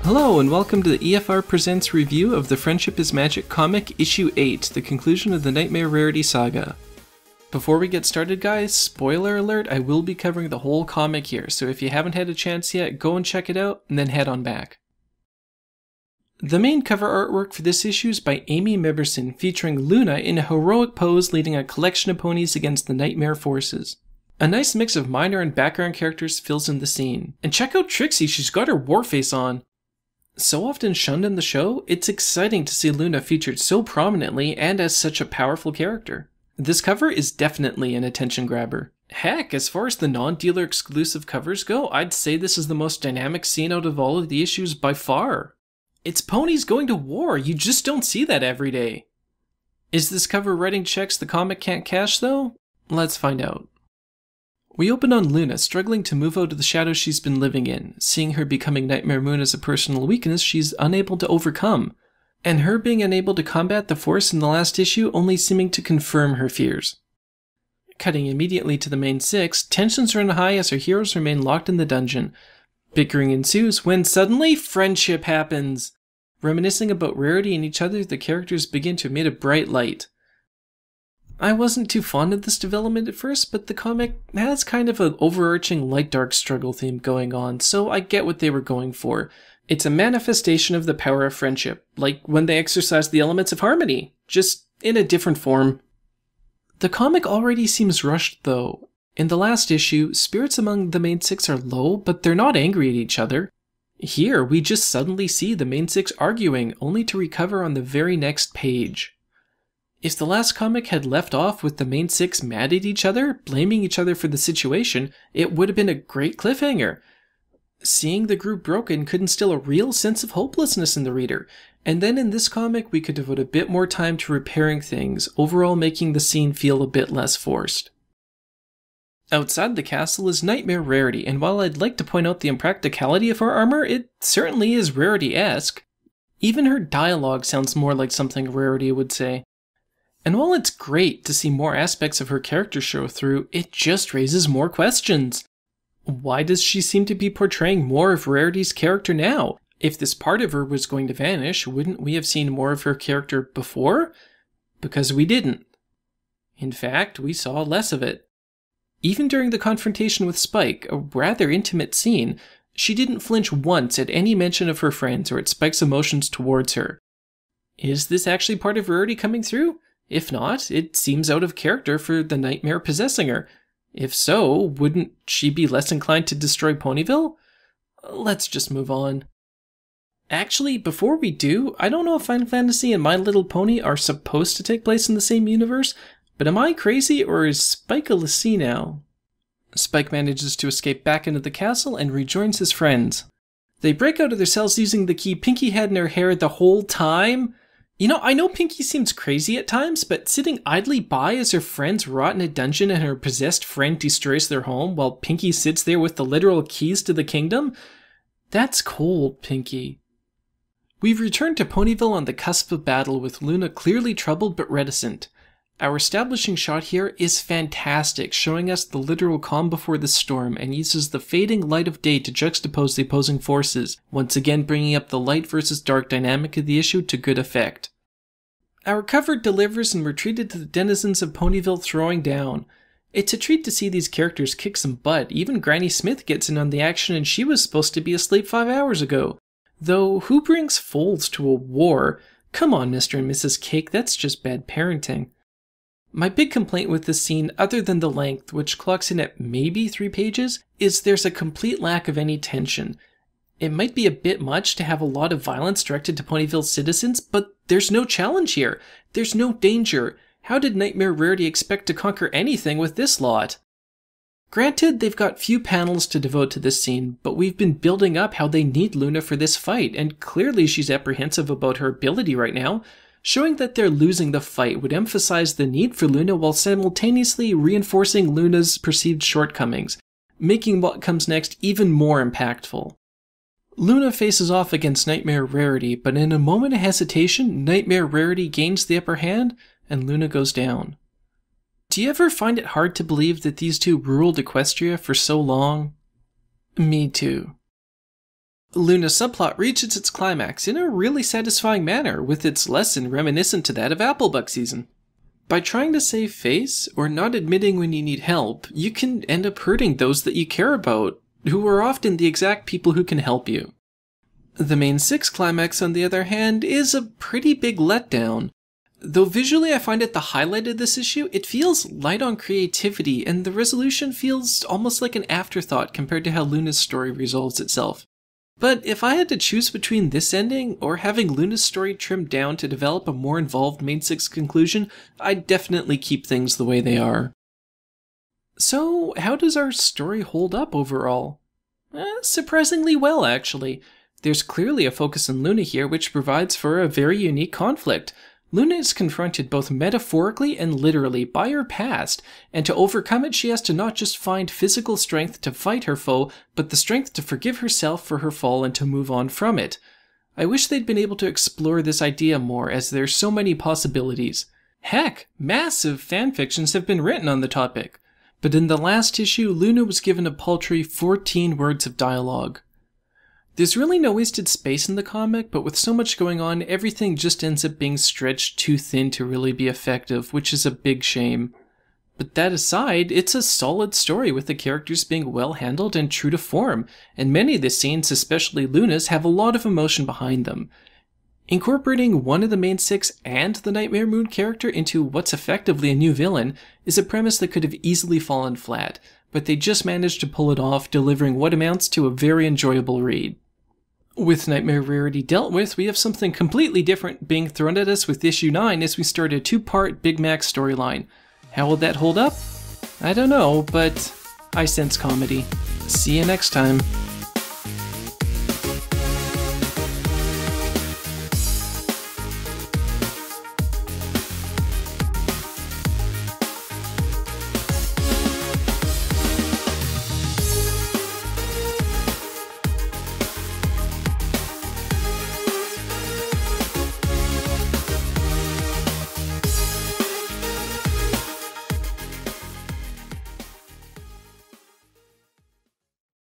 Hello and welcome to the EFR Presents review of the Friendship is Magic comic Issue 8, the conclusion of the Nightmare Rarity saga. Before we get started guys, spoiler alert, I will be covering the whole comic here, so if you haven't had a chance yet, go and check it out, and then head on back. The main cover artwork for this issue is by Amy Meberson, featuring Luna in a heroic pose leading a collection of ponies against the Nightmare forces. A nice mix of minor and background characters fills in the scene. And check out Trixie, she's got her war face on. So often shunned in the show, it's exciting to see Luna featured so prominently and as such a powerful character. This cover is definitely an attention grabber. Heck, as far as the non-dealer exclusive covers go, I'd say this is the most dynamic scene out of all of the issues by far. It's ponies going to war, you just don't see that every day. Is this cover writing checks the comic can't cash though? Let's find out. We open on Luna struggling to move out of the shadows she's been living in, seeing her becoming Nightmare Moon as a personal weakness she's unable to overcome, and her being unable to combat the Force in the last issue only seeming to confirm her fears. Cutting immediately to the main six, tensions run high as our heroes remain locked in the dungeon. Bickering ensues when suddenly friendship happens. Reminiscing about Rarity and each other, the characters begin to emit a bright light. I wasn't too fond of this development at first, but the comic has kind of an overarching light-dark struggle theme going on, so I get what they were going for. It's a manifestation of the power of friendship, like when they exercise the elements of harmony, just in a different form. The comic already seems rushed though. In the last issue, spirits among the main six are low, but they're not angry at each other. Here, we just suddenly see the main six arguing, only to recover on the very next page. If the last comic had left off with the main six mad at each other, blaming each other for the situation, it would have been a great cliffhanger. Seeing the group broken could instill a real sense of hopelessness in the reader, and then in this comic we could devote a bit more time to repairing things, overall making the scene feel a bit less forced. Outside the castle is Nightmare Rarity, and while I'd like to point out the impracticality of her armor, it certainly is Rarity-esque. Even her dialogue sounds more like something Rarity would say. And while it's great to see more aspects of her character show through, it just raises more questions. Why does she seem to be portraying more of Rarity's character now? If this part of her was going to vanish, wouldn't we have seen more of her character before? Because we didn't. In fact, we saw less of it. Even during the confrontation with Spike, a rather intimate scene, she didn't flinch once at any mention of her friends or at Spike's emotions towards her. Is this actually part of Rarity coming through? If not, it seems out of character for the nightmare possessing her. If so, wouldn't she be less inclined to destroy Ponyville? Let's just move on. Actually, before we do, I don't know if Final Fantasy and My Little Pony are supposed to take place in the same universe, but am I crazy or is Spike a lassie now? Spike manages to escape back into the castle and rejoins his friends. They break out of their cells using the key Pinky had in her hair the whole time. You know, I know Pinky seems crazy at times, but sitting idly by as her friends rot in a dungeon and her possessed friend destroys their home while Pinky sits there with the literal keys to the kingdom? That's cold, Pinky. We've returned to Ponyville on the cusp of battle with Luna clearly troubled but reticent. Our establishing shot here is fantastic, showing us the literal calm before the storm and uses the fading light of day to juxtapose the opposing forces, once again bringing up the light versus dark dynamic of the issue to good effect. Our cover delivers and we're treated to the denizens of Ponyville throwing down. It's a treat to see these characters kick some butt. Even Granny Smith gets in on the action and she was supposed to be asleep 5 hours ago. Though, who brings foals to a war? Come on, Mr. and Mrs. Cake, that's just bad parenting. My big complaint with this scene, other than the length, which clocks in at maybe 3 pages, is there's a complete lack of any tension. It might be a bit much to have a lot of violence directed to Ponyville's citizens, but there's no challenge here. There's no danger. How did Nightmare Rarity expect to conquer anything with this lot? Granted, they've got few panels to devote to this scene, but we've been building up how they need Luna for this fight, and clearly she's apprehensive about her ability right now. Showing that they're losing the fight would emphasize the need for Luna while simultaneously reinforcing Luna's perceived shortcomings, making what comes next even more impactful. Luna faces off against Nightmare Rarity, but in a moment of hesitation, Nightmare Rarity gains the upper hand, and Luna goes down. Do you ever find it hard to believe that these two ruled Equestria for so long? Me too. Luna's subplot reaches its climax in a really satisfying manner, with its lesson reminiscent to that of Applebuck season. By trying to save face, or not admitting when you need help, you can end up hurting those that you care about, who are often the exact people who can help you. The main 6 climax, on the other hand, is a pretty big letdown. Though visually I find it the highlight of this issue, it feels light on creativity, and the resolution feels almost like an afterthought compared to how Luna's story resolves itself. But if I had to choose between this ending or having Luna's story trimmed down to develop a more involved main 6 conclusion, I'd definitely keep things the way they are. So, how does our story hold up overall? Surprisingly well, actually. There's clearly a focus on Luna here, which provides for a very unique conflict. Luna is confronted both metaphorically and literally by her past, and to overcome it she has to not just find physical strength to fight her foe, but the strength to forgive herself for her fall and to move on from it. I wish they'd been able to explore this idea more, as there's so many possibilities. Heck, massive fanfictions have been written on the topic. But in the last issue, Luna was given a paltry 14 words of dialogue. There's really no wasted space in the comic, but with so much going on, everything just ends up being stretched too thin to really be effective, which is a big shame. But that aside, it's a solid story with the characters being well handled and true to form, and many of the scenes, especially Luna's, have a lot of emotion behind them. Incorporating one of the main 6 and the Nightmare Moon character into what's effectively a new villain is a premise that could have easily fallen flat, but they just managed to pull it off, delivering what amounts to a very enjoyable read. With Nightmare Rarity dealt with, we have something completely different being thrown at us with issue 9 as we start a 2-part Big Mac storyline. How will that hold up? I don't know, but I sense comedy. See you next time.